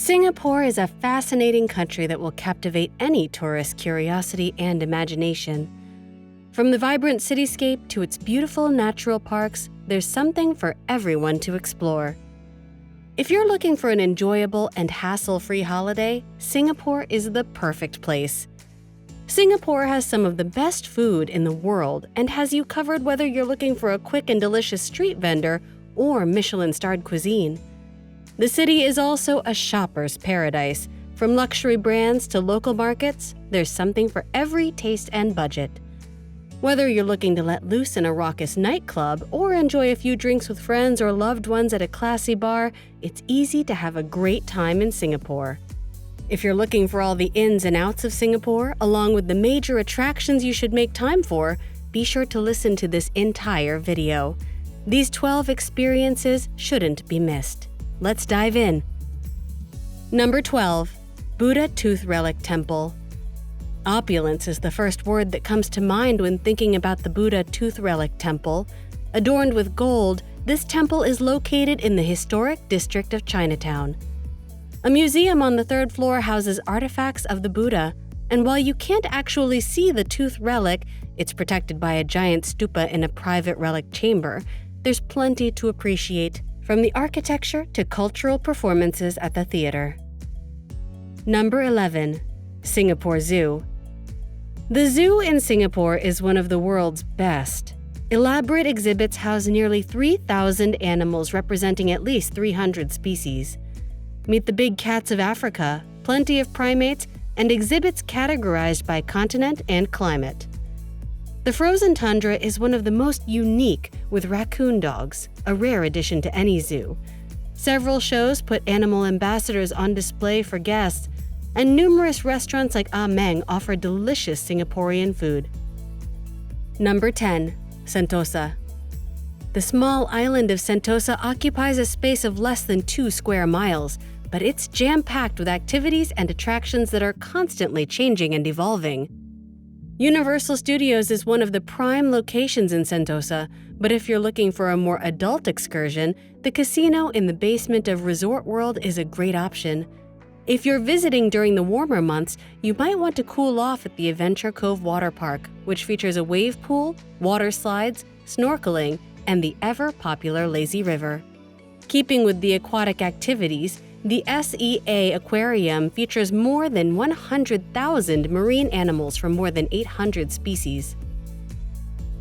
Singapore is a fascinating country that will captivate any tourist's curiosity and imagination. From the vibrant cityscape to its beautiful natural parks, there's something for everyone to explore. If you're looking for an enjoyable and hassle-free holiday, Singapore is the perfect place. Singapore has some of the best food in the world and has you covered whether you're looking for a quick and delicious street vendor or Michelin-starred cuisine. The city is also a shopper's paradise. From luxury brands to local markets, there's something for every taste and budget. Whether you're looking to let loose in a raucous nightclub or enjoy a few drinks with friends or loved ones at a classy bar, it's easy to have a great time in Singapore. If you're looking for all the ins and outs of Singapore, along with the major attractions you should make time for, be sure to listen to this entire video. These 12 experiences shouldn't be missed. Let's dive in. Number 12. Buddha Tooth Relic Temple. Opulence is the first word that comes to mind when thinking about the Buddha Tooth Relic Temple. Adorned with gold, this temple is located in the historic district of Chinatown. A museum on the third floor houses artifacts of the Buddha, and while you can't actually see the tooth relic, it's protected by a giant stupa in a private relic chamber, there's plenty to appreciate, from the architecture to cultural performances at the theater. Number 11. Singapore Zoo. The zoo in Singapore is one of the world's best. Elaborate exhibits house nearly 3,000 animals representing at least 300 species. Meet the big cats of Africa, plenty of primates, and exhibits categorized by continent and climate. The frozen tundra is one of the most unique, with raccoon dogs, a rare addition to any zoo. Several shows put animal ambassadors on display for guests, and numerous restaurants like Meng offer delicious Singaporean food. Number 10. Sentosa. The small island of Sentosa occupies a space of less than 2 square miles, but it's jam-packed with activities and attractions that are constantly changing and evolving. Universal Studios is one of the prime locations in Sentosa, but if you're looking for a more adult excursion, the casino in the basement of Resort World is a great option. If you're visiting during the warmer months, you might want to cool off at the Adventure Cove Water Park, which features a wave pool, water slides, snorkeling, and the ever-popular lazy river. Keeping with the aquatic activities, the SEA Aquarium features more than 100,000 marine animals from more than 800 species.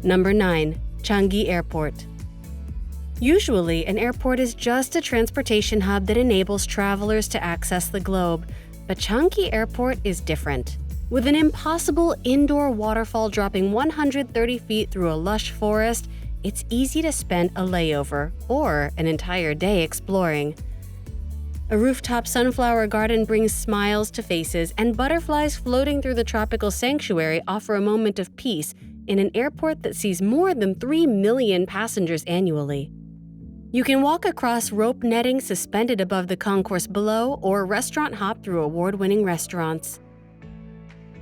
Number 9. Changi Airport. Usually, an airport is just a transportation hub that enables travelers to access the globe, but Changi Airport is different. With an impossible indoor waterfall dropping 130 feet through a lush forest, it's easy to spend a layover or an entire day exploring. A rooftop sunflower garden brings smiles to faces, and butterflies floating through the tropical sanctuary offer a moment of peace in an airport that sees more than 3 million passengers annually. You can walk across rope netting suspended above the concourse below or restaurant hop through award-winning restaurants.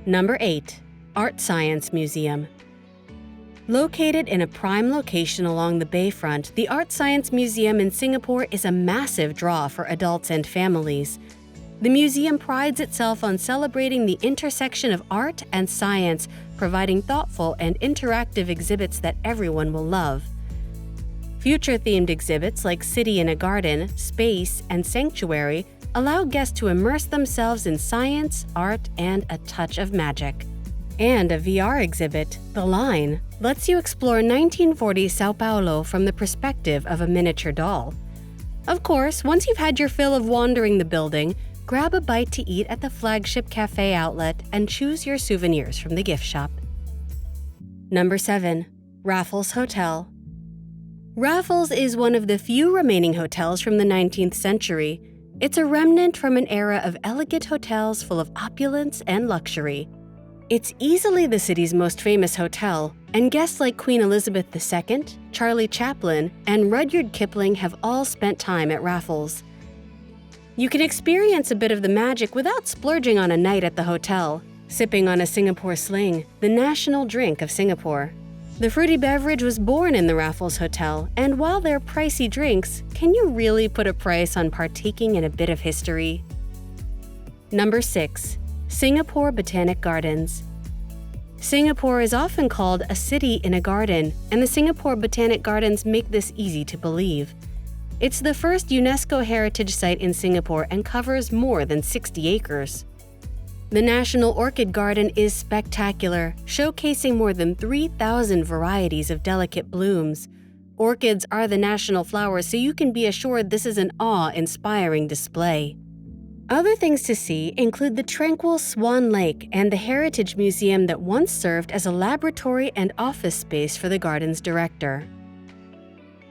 Number 8. Art Science Museum. Located in a prime location along the bayfront, the Art Science Museum in Singapore is a massive draw for adults and families. The museum prides itself on celebrating the intersection of art and science, providing thoughtful and interactive exhibits that everyone will love. Future-themed exhibits like City in a Garden, Space, and Sanctuary allow guests to immerse themselves in science, art, and a touch of magic. And a VR exhibit, The Line, lets you explore 1940 Sao Paulo from the perspective of a miniature doll. Of course, once you've had your fill of wandering the building, grab a bite to eat at the flagship cafe outlet and choose your souvenirs from the gift shop. Number 7. Raffles Hotel. Raffles is one of the few remaining hotels from the 19th century. It's a remnant from an era of elegant hotels full of opulence and luxury. It's easily the city's most famous hotel, and guests like Queen Elizabeth II, Charlie Chaplin, and Rudyard Kipling have all spent time at Raffles. You can experience a bit of the magic without splurging on a night at the hotel, sipping on a Singapore Sling, the national drink of Singapore. The fruity beverage was born in the Raffles Hotel, and while they're pricey drinks, can you really put a price on partaking in a bit of history? Number 6. Singapore Botanic Gardens. Singapore is often called a city in a garden, and the Singapore Botanic Gardens make this easy to believe. It's the first UNESCO heritage site in Singapore and covers more than 60 acres. The National Orchid Garden is spectacular, showcasing more than 3,000 varieties of delicate blooms. Orchids are the national flower, so you can be assured this is an awe-inspiring display. Other things to see include the tranquil Swan Lake and the Heritage Museum that once served as a laboratory and office space for the garden's director.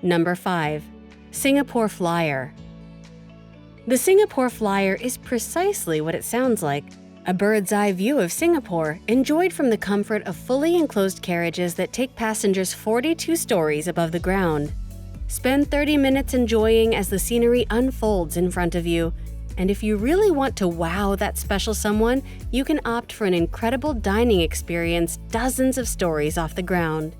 Number 5. Singapore Flyer. The Singapore Flyer is precisely what it sounds like, a bird's-eye view of Singapore, enjoyed from the comfort of fully enclosed carriages that take passengers 42 stories above the ground. Spend 30 minutes enjoying as the scenery unfolds in front of you, and if you really want to wow that special someone, you can opt for an incredible dining experience dozens of stories off the ground.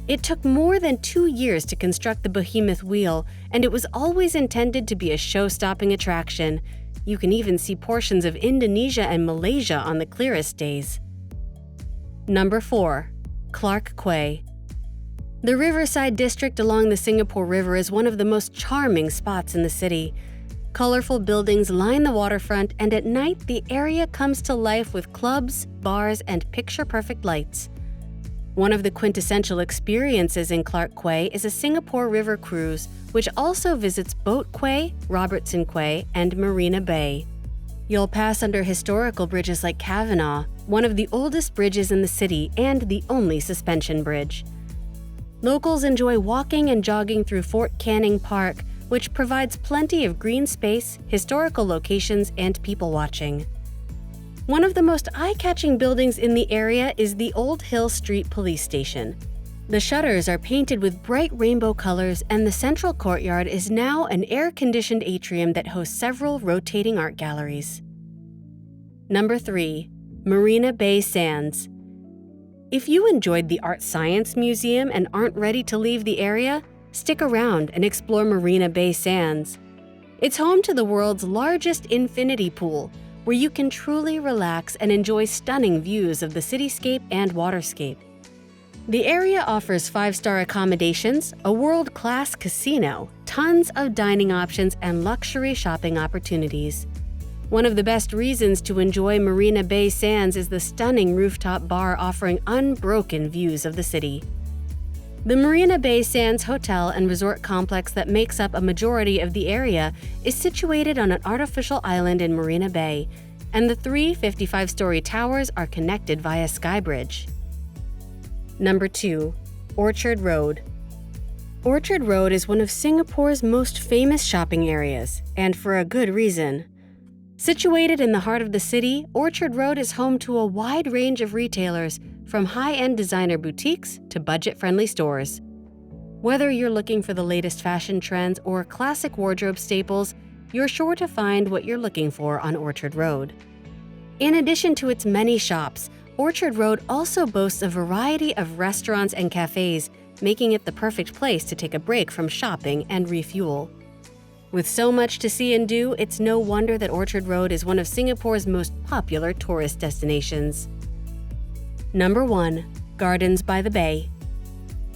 It took more than 2 years to construct the behemoth wheel, and it was always intended to be a show-stopping attraction. You can even see portions of Indonesia and Malaysia on the clearest days. Number 4. Quay. The riverside district along the Singapore River is one of the most charming spots in the city. Colorful buildings line the waterfront, and at night the area comes to life with clubs, bars, and picture-perfect lights. One of the quintessential experiences in Quay is a Singapore River cruise, which also visits Boat Quay, Robertson Quay, and Marina Bay. You'll pass under historical bridges like Kavanaugh, one of the oldest bridges in the city and the only suspension bridge. Locals enjoy walking and jogging through Fort Canning Park, which provides plenty of green space, historical locations, and people watching. One of the most eye-catching buildings in the area is the Old Hill Street Police Station. The shutters are painted with bright rainbow colors, and the central courtyard is now an air-conditioned atrium that hosts several rotating art galleries. Number 3. Marina Bay Sands. If you enjoyed the Art Science Museum and aren't ready to leave the area, stick around and explore Marina Bay Sands. It's home to the world's largest infinity pool, where you can truly relax and enjoy stunning views of the cityscape and waterscape. The area offers 5-star accommodations, a world-class casino, tons of dining options, and luxury shopping opportunities. One of the best reasons to enjoy Marina Bay Sands is the stunning rooftop bar offering unbroken views of the city. The Marina Bay Sands Hotel and Resort Complex that makes up a majority of the area is situated on an artificial island in Marina Bay, and the 3 55-story towers are connected via skybridge. Number 2. Orchard Road. Orchard Road is one of Singapore's most famous shopping areas, and for a good reason. Situated in the heart of the city, Orchard Road is home to a wide range of retailers, from high-end designer boutiques to budget-friendly stores. Whether you're looking for the latest fashion trends or classic wardrobe staples, you're sure to find what you're looking for on Orchard Road. In addition to its many shops, Orchard Road also boasts a variety of restaurants and cafes, making it the perfect place to take a break from shopping and refuel. With so much to see and do, it's no wonder that Orchard Road is one of Singapore's most popular tourist destinations. Number 1. Gardens by the Bay.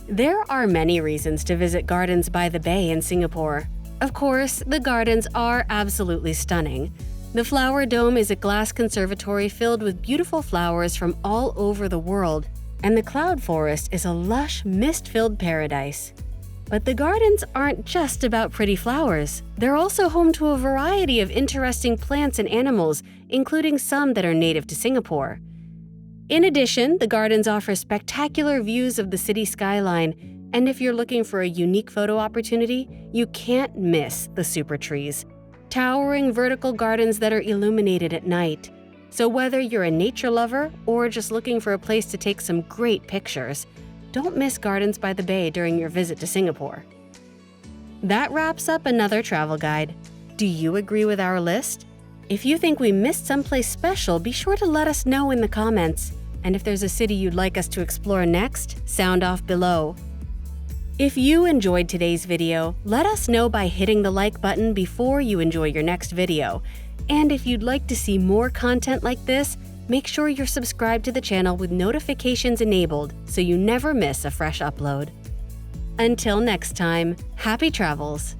There are many reasons to visit Gardens by the Bay in Singapore. Of course, the gardens are absolutely stunning. The Flower Dome is a glass conservatory filled with beautiful flowers from all over the world, and the Cloud Forest is a lush, mist-filled paradise. But the gardens aren't just about pretty flowers. They're also home to a variety of interesting plants and animals, including some that are native to Singapore. In addition, the gardens offer spectacular views of the city skyline, and if you're looking for a unique photo opportunity, you can't miss the super trees, towering vertical gardens that are illuminated at night. So whether you're a nature lover or just looking for a place to take some great pictures, don't miss Gardens by the Bay during your visit to Singapore. That wraps up another travel guide. Do you agree with our list? If you think we missed someplace special, be sure to let us know in the comments. And if there's a city you'd like us to explore next, sound off below. If you enjoyed today's video, let us know by hitting the like button before you enjoy your next video. And if you'd like to see more content like this, make sure you're subscribed to the channel with notifications enabled so you never miss a fresh upload. Until next time, happy travels!